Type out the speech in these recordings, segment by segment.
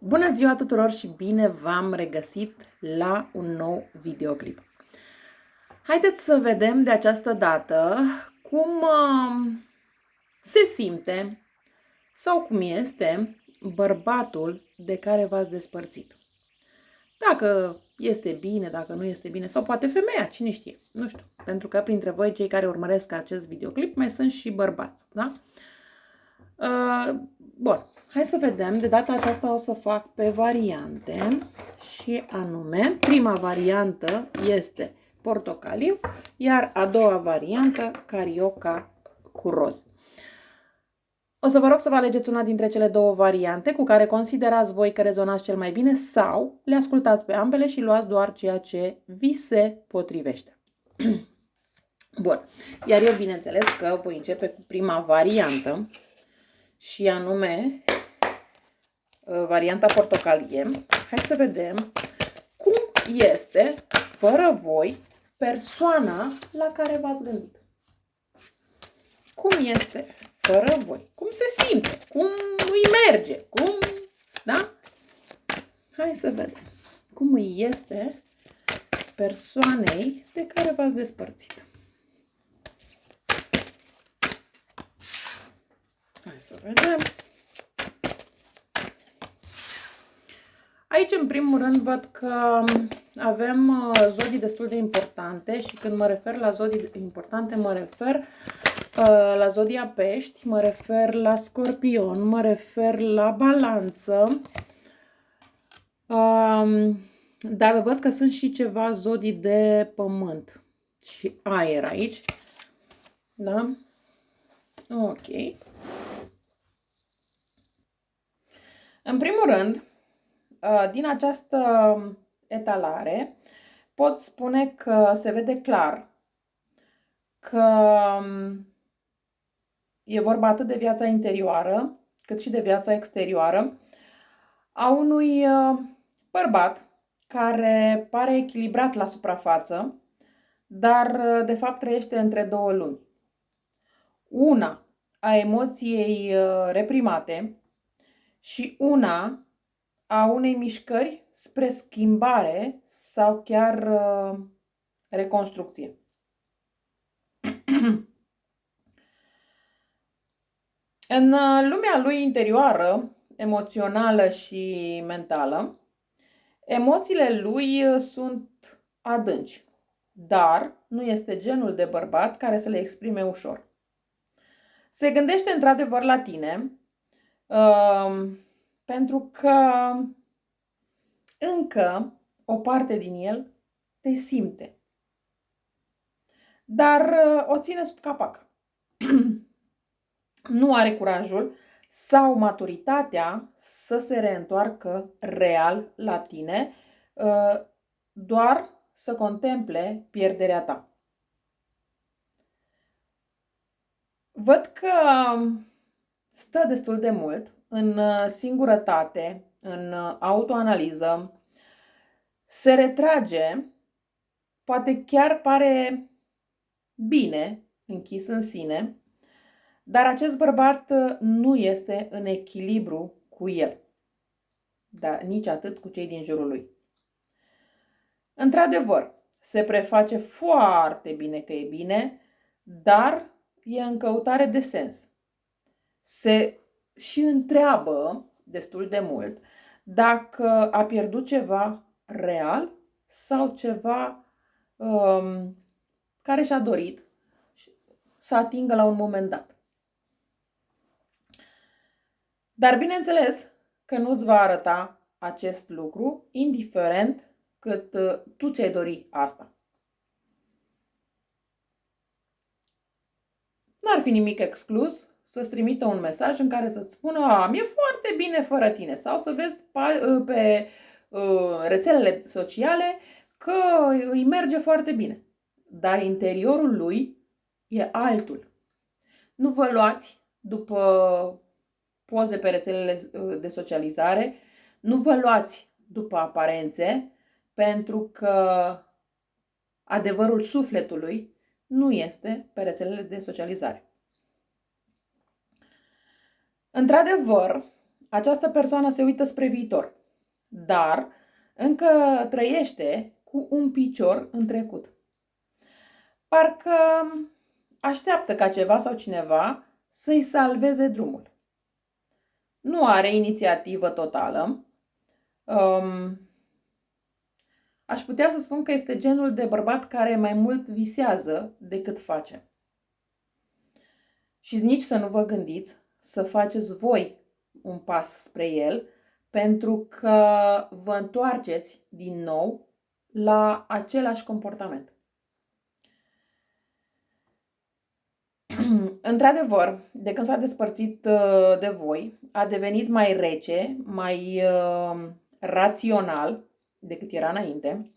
Bună ziua tuturor și bine v-am regăsit la un nou videoclip. Haideți să vedem de această dată cum se simte sau cum este bărbatul de care v-ați despărțit. Dacă este bine, dacă nu este bine, sau poate femeia, cine știe, nu știu. Pentru că printre voi, cei care urmăresc acest videoclip, mai sunt și bărbați, da? Bun, hai să vedem. De data aceasta o să fac pe variante și anume, prima variantă este portocaliu, iar a doua variantă carioca cu roz. O să vă rog să vă alegeți una dintre cele două variante cu care considerați voi că rezonați cel mai bine sau le ascultați pe ambele și luați doar ceea ce vi se potrivește. Bun, iar eu bineînțeles că voi începe cu prima variantă și anume varianta portocalie. Hai să vedem cum este, fără voi, persoana la care v-ați gândit. Cum este fără voi? Cum se simte? Cum îi merge? Cum, da? Hai să vedem cum îi este persoanei de care v-ați despărțit. Hai să vedem. Aici, în primul rând, văd că avem zodii destul de importante și când mă refer la zodii importante, mă refer la zodia pești, mă refer la scorpion, mă refer la balanță, dar văd că sunt și ceva zodii de pământ și aer aici, da? Ok. În primul rând, din această etalare pot spune că se vede clar că e vorba atât de viața interioară cât și de viața exterioară a unui bărbat care pare echilibrat la suprafață, dar de fapt trăiește între două lumi. Una a emoției reprimate și una a unei mișcări spre schimbare sau chiar reconstrucție. În lumea lui interioară, emoțională și mentală, emoțiile lui sunt adânci, dar nu este genul de bărbat care să le exprime ușor. Se gândește într-adevăr la tine, pentru că încă o parte din el te simte, dar o ține sub capac. Nu are curajul sau maturitatea să se reîntoarcă real la tine, doar să contemple pierderea ta. Văd că stă destul de mult în singurătate, în autoanaliză, se retrage, poate chiar pare bine închis în sine, dar acest bărbat nu este în echilibru cu el, dar nici atât cu cei din jurul lui. Într-adevăr, se preface foarte bine că e bine, dar e în căutare de sens. Se și întreabă destul de mult dacă a pierdut ceva real sau ceva care și-a dorit să atingă la un moment dat. Dar bineînțeles că nu-ți va arăta acest lucru, indiferent cât tu ți-ai dori asta. N-ar fi nimic exclus să-ți trimită un mesaj în care să-ți spună mi-e foarte bine fără tine sau să vezi pe rețelele sociale că îi merge foarte bine. Dar interiorul lui e altul. Nu vă luați după poze pe rețelele de socializare, nu vă luați după aparențe, pentru că adevărul sufletului nu este pe rețelele de socializare. Într-adevăr, această persoană se uită spre viitor, dar încă trăiește cu un picior în trecut. Parcă așteaptă ca ceva sau cineva să-i salveze drumul. Nu are inițiativă totală. Aș putea să spun că este genul de bărbat care mai mult visează decât face. Și nici să nu vă gândiți să faceți voi un pas spre el, pentru că vă întoarceți din nou la același comportament. Într-adevăr, de când s-a despărțit de voi, a devenit mai rece, mai rațional decât era înainte,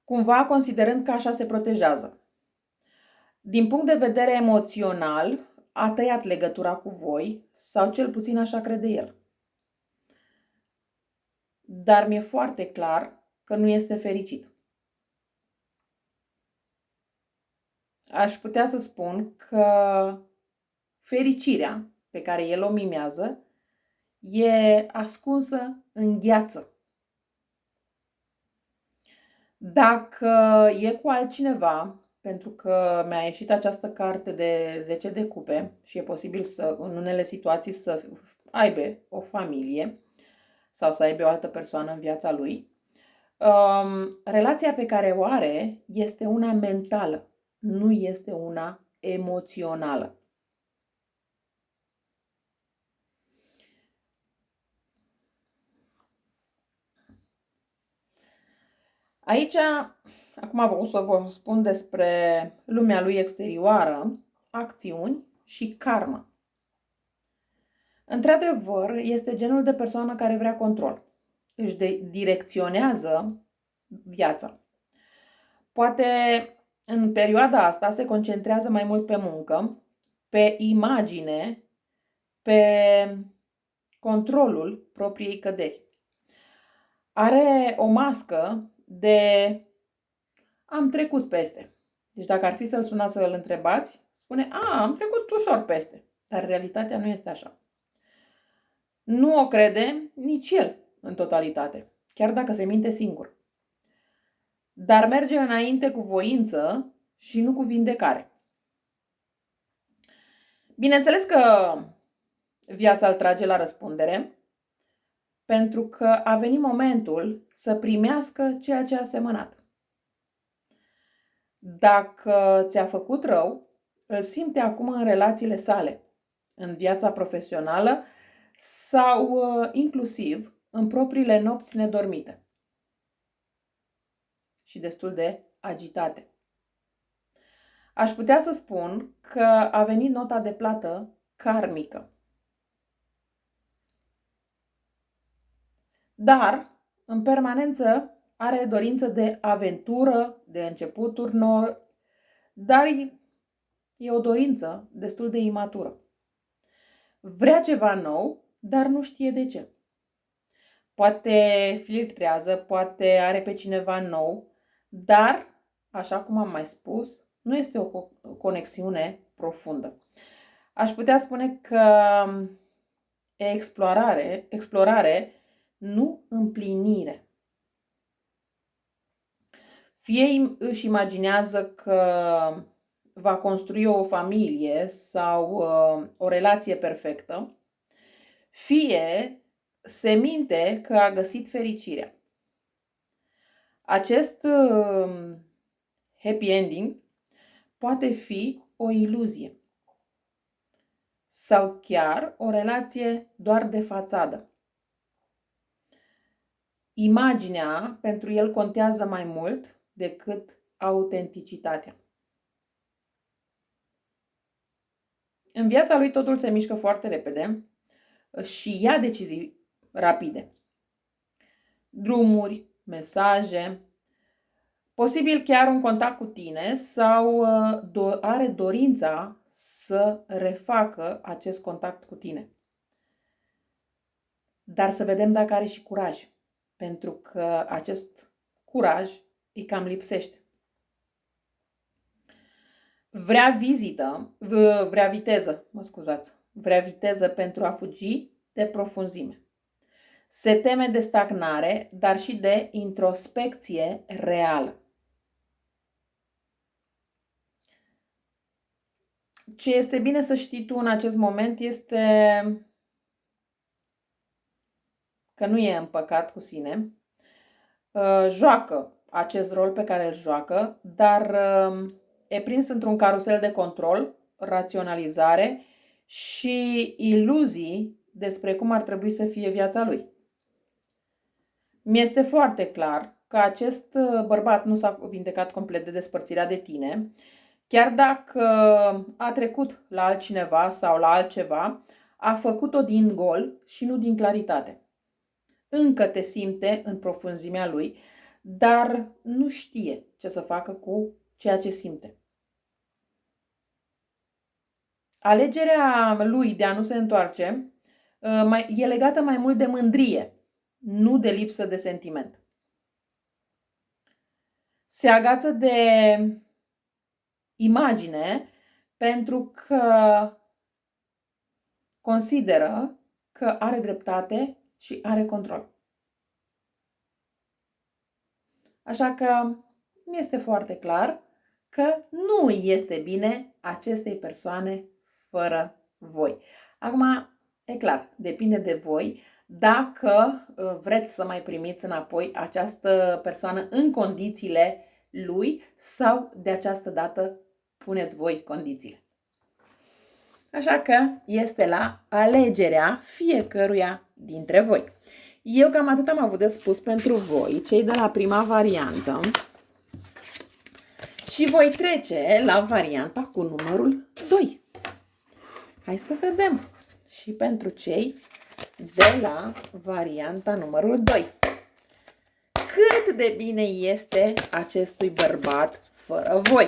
cumva considerând că așa se protejează. Din punct de vedere emoțional, a tăiat legătura cu voi, sau cel puțin așa crede el. Dar mi-e foarte clar că nu este fericit. Aș putea să spun că fericirea pe care el o mimează e ascunsă în gheață. Dacă e cu altcineva, pentru că mi-a ieșit această carte de 10 de cupe și e posibil să, în unele situații, să aibă o familie sau să aibă o altă persoană în viața lui, relația pe care o are este una mentală, nu este una emoțională. Aici, acum o să vă spun despre lumea lui exterioară, acțiuni și karmă. Într-adevăr, este genul de persoană care vrea control. Își direcționează viața. Poate în perioada asta se concentrează mai mult pe muncă, pe imagine, pe controlul propriei căderi. Are o mască de am trecut peste. Deci dacă ar fi să-l sunați să-l întrebați, spune, am trecut ușor peste. Dar realitatea nu este așa. Nu o crede nici el în totalitate, chiar dacă se minte singur. Dar merge înainte cu voință și nu cu vindecare. Bineînțeles că viața îl trage la răspundere, pentru că a venit momentul să primească ceea ce a semănat. Dacă ți-a făcut rău, îl simte acum în relațiile sale, în viața profesională sau inclusiv în propriile nopți nedormite și destul de agitate. Aș putea să spun că a venit nota de plată karmică. Dar, în permanență, are dorință de aventură, de începuturi noi, dar e o dorință destul de imatură. Vrea ceva nou, dar nu știe de ce. Poate filtrează, poate are pe cineva nou, dar, așa cum am mai spus, nu este o conexiune profundă. Aș putea spune că e explorare, nu împlinire. Fie își imaginează că va construi o familie sau o relație perfectă, fie se minte că a găsit fericirea. Acest happy ending poate fi o iluzie sau chiar o relație doar de fațadă. Imaginea pentru el contează mai mult decât autenticitatea. În viața lui totul se mișcă foarte repede și ia decizii rapide. Drumuri, mesaje, posibil chiar un contact cu tine sau are dorința să refacă acest contact cu tine. Dar să vedem dacă are și curaj, pentru că acest curaj îi cam lipsește. Vrea viteză pentru a fugi de profunzime. Se teme de stagnare, dar și de introspecție reală. Ce este bine să știi tu în acest moment este că nu e împăcat cu sine, joacă acest rol pe care îl joacă, dar e prins într-un carusel de control, raționalizare și iluzii despre cum ar trebui să fie viața lui. Mi-este foarte clar că acest bărbat nu s-a vindecat complet de despărțirea de tine, chiar dacă a trecut la altcineva sau la altceva, a făcut-o din gol și nu din claritate. Încă te simte în profunzimea lui, dar nu știe ce să facă cu ceea ce simte. Alegerea lui de a nu se întoarce e legată mai mult de mândrie, nu de lipsă de sentiment. Se agață de imagine pentru că consideră că are dreptate și are control. Așa că mi este foarte clar că nu este bine acestei persoane fără voi. Acum, e clar, depinde de voi dacă vreți să mai primiți înapoi această persoană în condițiile lui sau de această dată puneți voi condițiile. Așa că este la alegerea fiecăruia dintre voi. Eu cam atât am avut de spus pentru voi, cei de la prima variantă. Și voi trece la varianta cu numărul 2. Hai să vedem și pentru cei de la varianta numărul 2. Cât de bine este acestui bărbat fără voi?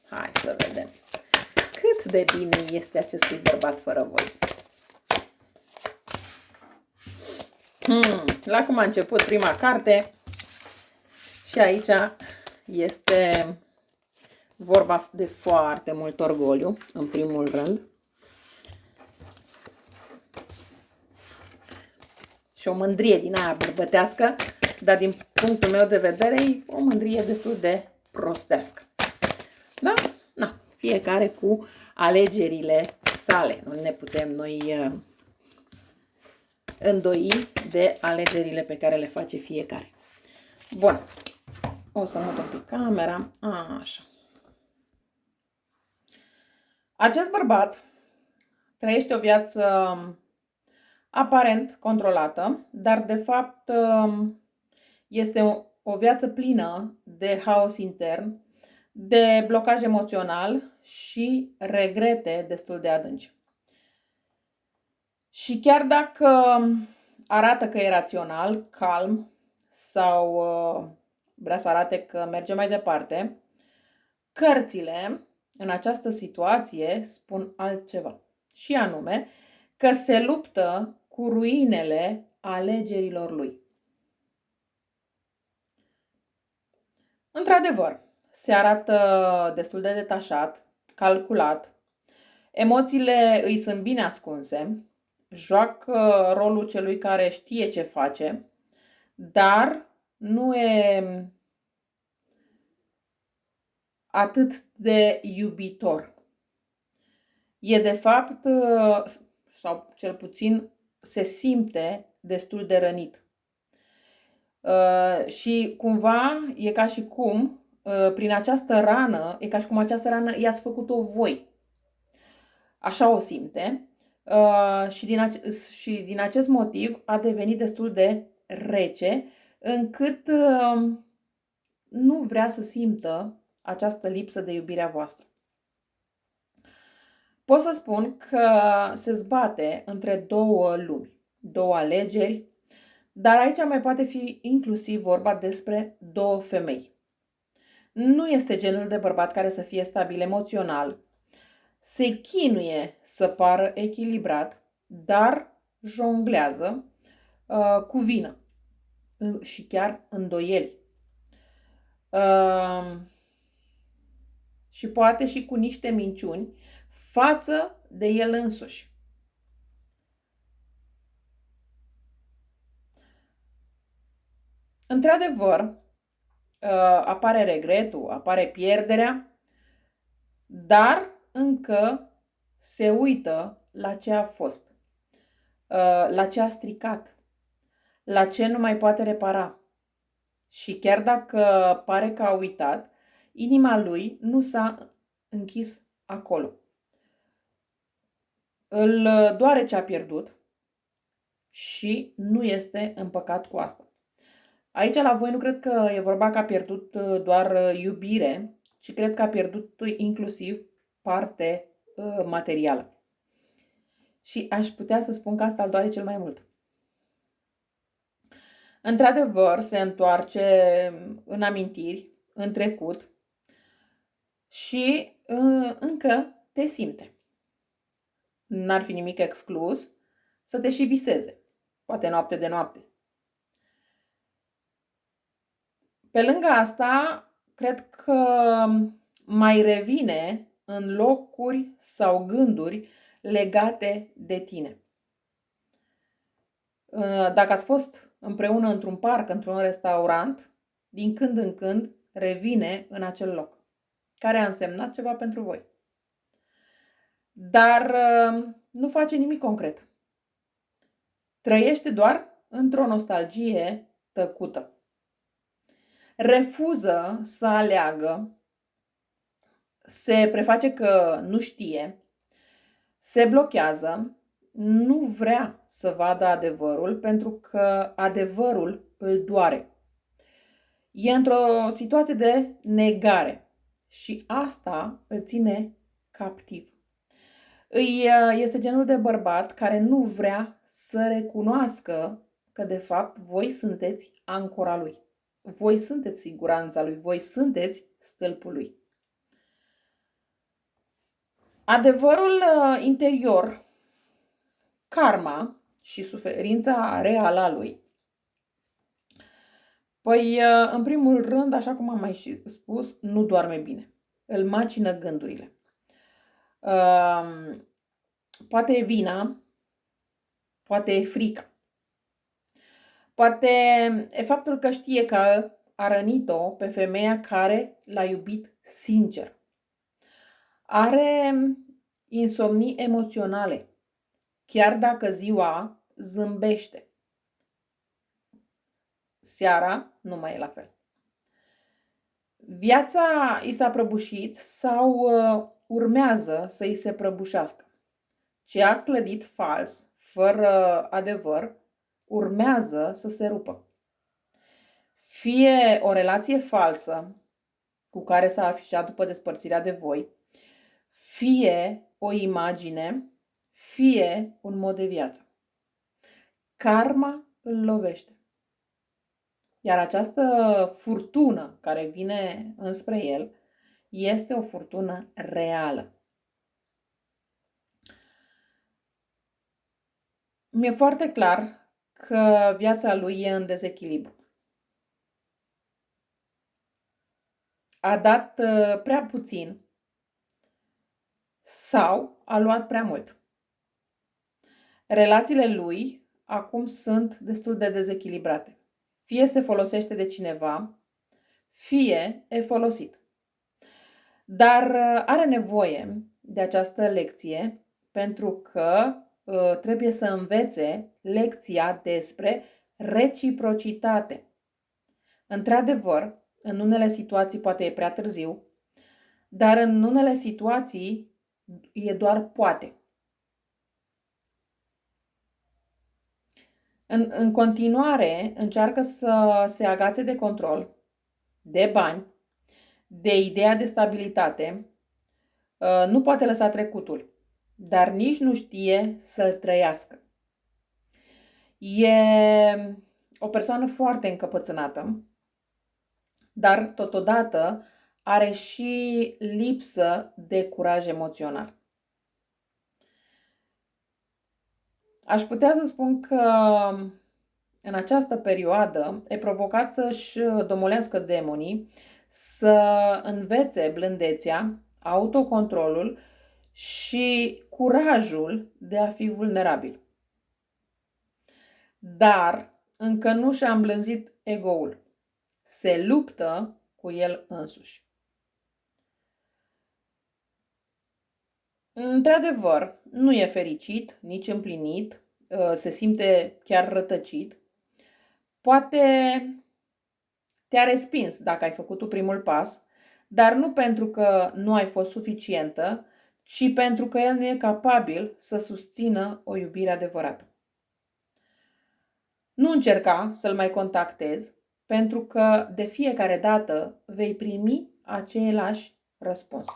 Hai să vedem. Cât de bine este acestui bărbat fără voi? La cum a început prima carte și aici este vorba de foarte mult orgoliu, în primul rând. Și o mândrie din aia bărbătească, dar din punctul meu de vedere e o mândrie destul de prostească. Da? Na, fiecare cu alegerile sale. Nu ne putem noi îndoi de alegerile pe care le face fiecare. Bun. O să mut un pic camera. Așa. Acest bărbat trăiește o viață aparent controlată, dar de fapt este o viață plină de haos intern, de blocaj emoțional și regrete destul de adânci. Și chiar dacă arată că e rațional, calm sau vrea să arate că merge mai departe, cărțile în această situație spun altceva. Și anume că se luptă cu ruinele alegerilor lui. Într-adevăr, se arată destul de detașat, calculat, emoțiile îi sunt bine ascunse, joacă rolul celui care știe ce face, dar nu e atât de iubitor. E de fapt, sau cel puțin se simte destul de rănit. Și cumva e ca și cum, prin această rană, e ca și cum această rană i-ați făcut-o voi. Așa o simte. Și din acest motiv a devenit destul de rece, încât nu vrea să simtă această lipsă de iubirea voastră. Pot să spun că se zbate între două lumi, două alegeri, dar aici mai poate fi inclusiv vorba despre două femei. Nu este genul de bărbat care să fie stabil emoțional, se chinuie să pară echilibrat, dar jonglează cu vină și chiar îndoieli. Și poate și cu niște minciuni față de el însuși. Într-adevăr, apare regretul, apare pierderea, dar încă se uită la ce a fost, la ce a stricat, la ce nu mai poate repara. Și chiar dacă pare că a uitat, inima lui nu s-a închis acolo. Îl doare ce a pierdut și nu este împăcat cu asta. Aici la voi nu cred că e vorba că a pierdut doar iubire, ci cred că a pierdut inclusiv parte materială. Și aș putea să spun că asta îl doare cel mai mult. Într-adevăr, se întoarce în amintiri, în trecut și încă te simte. N-ar fi nimic exclus să te și viseze, poate noapte de noapte. Pe lângă asta, cred că mai revine în locuri sau gânduri legate de tine. Dacă ați fost împreună într-un parc, într-un restaurant, din când în când revine în acel loc, care a însemnat ceva pentru voi. Dar nu face nimic concret. Trăiește doar într-o nostalgie tăcută. Refuză să aleagă, se preface că nu știe, se blochează, nu vrea să vadă adevărul pentru că adevărul îl doare. E într-o situație de negare și asta îl ține captiv. Este genul de bărbat care nu vrea să recunoască că de fapt voi sunteți ancora lui. Voi sunteți siguranța lui, voi sunteți stâlpul lui. Adevărul interior, karma și suferința reală a lui. Păi, în primul rând, așa cum am mai și spus, nu doarme bine. Îl macină gândurile. Poate e vina, poate e frică. Poate e faptul că știe că a rănit-o pe femeia care l-a iubit sincer. Are insomnii emoționale, chiar dacă ziua zâmbește. Seara nu mai e la fel. Viața i s-a prăbușit sau urmează să i se prăbușească. Ce a clădit fals, fără adevăr, urmează să se rupă. Fie o relație falsă cu care s-a afișat după despărțirea de voi, fie o imagine, fie un mod de viață. Karma îl lovește. Iar această furtună care vine înspre el este o furtună reală. Mi-e foarte clar că viața lui e în dezechilibru. A dat prea puțin sau a luat prea mult. Relațiile lui acum sunt destul de dezechilibrate. Fie se folosește de cineva, fie e folosit. Dar are nevoie de această lecție pentru că trebuie să învețe lecția despre reciprocitate. Într-adevăr, în unele situații poate e prea târziu, dar în unele situații e doar poate. În continuare, încearcă să se agațe de control, de bani, de ideea de stabilitate. Nu poate lăsa trecutul, dar nici nu știe să-l trăiască. E o persoană foarte încăpățânată, dar totodată are și lipsă de curaj emoțional. Aș putea să spun că în această perioadă e provocat să-și domolească demonii, să învețe blândețea, autocontrolul și curajul de a fi vulnerabil. Dar încă nu și-a îmblânzit egoul. Se luptă cu el însuși. Într-adevăr, nu e fericit, nici împlinit, se simte chiar rătăcit. Poate te-a respins dacă ai făcut tu primul pas, dar nu pentru că nu ai fost suficientă, ci pentru că el nu e capabil să susțină o iubire adevărată. Nu încerca să-l mai contactezi, pentru că de fiecare dată vei primi același răspuns.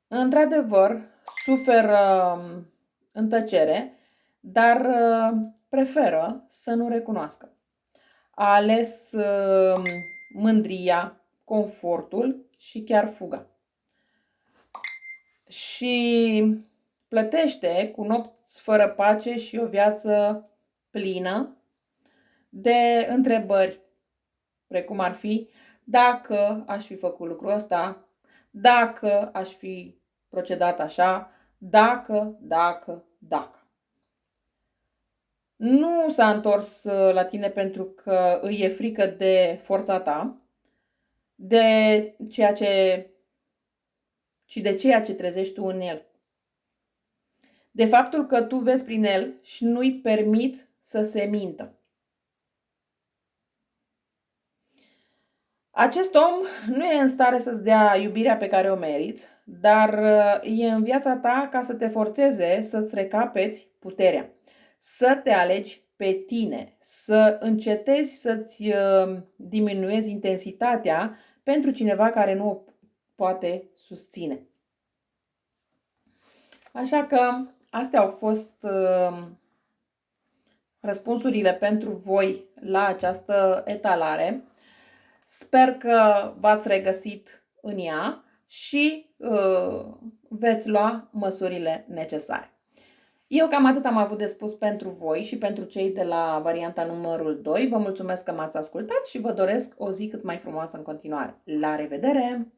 Într-adevăr, suferă în tăcere, dar preferă să nu recunoască. A ales mândria, confortul și chiar fuga. Și plătește cu nopți fără pace și o viață plină de întrebări, precum ar fi: dacă aș fi făcut lucrul ăsta, dacă aș fi procedat așa, dacă. Nu s-a întors la tine pentru că îi e frică de forța ta, ci de ceea ce trezești tu în el. De faptul că tu vezi prin el și nu-i permiți să se mintă. Acest om nu e în stare să-ți dea iubirea pe care o meriți, dar e în viața ta ca să te forțeze să-ți recapeți puterea, să te alegi pe tine, să încetezi să-ți diminuezi intensitatea pentru cineva care nu o poate susține. Așa că astea au fost răspunsurile pentru voi la această etalare. Sper că v-ați regăsit în ea și veți lua măsurile necesare. Eu cam atât am avut de spus pentru voi și pentru cei de la varianta numărul 2. Vă mulțumesc că m-ați ascultat și vă doresc o zi cât mai frumoasă în continuare. La revedere!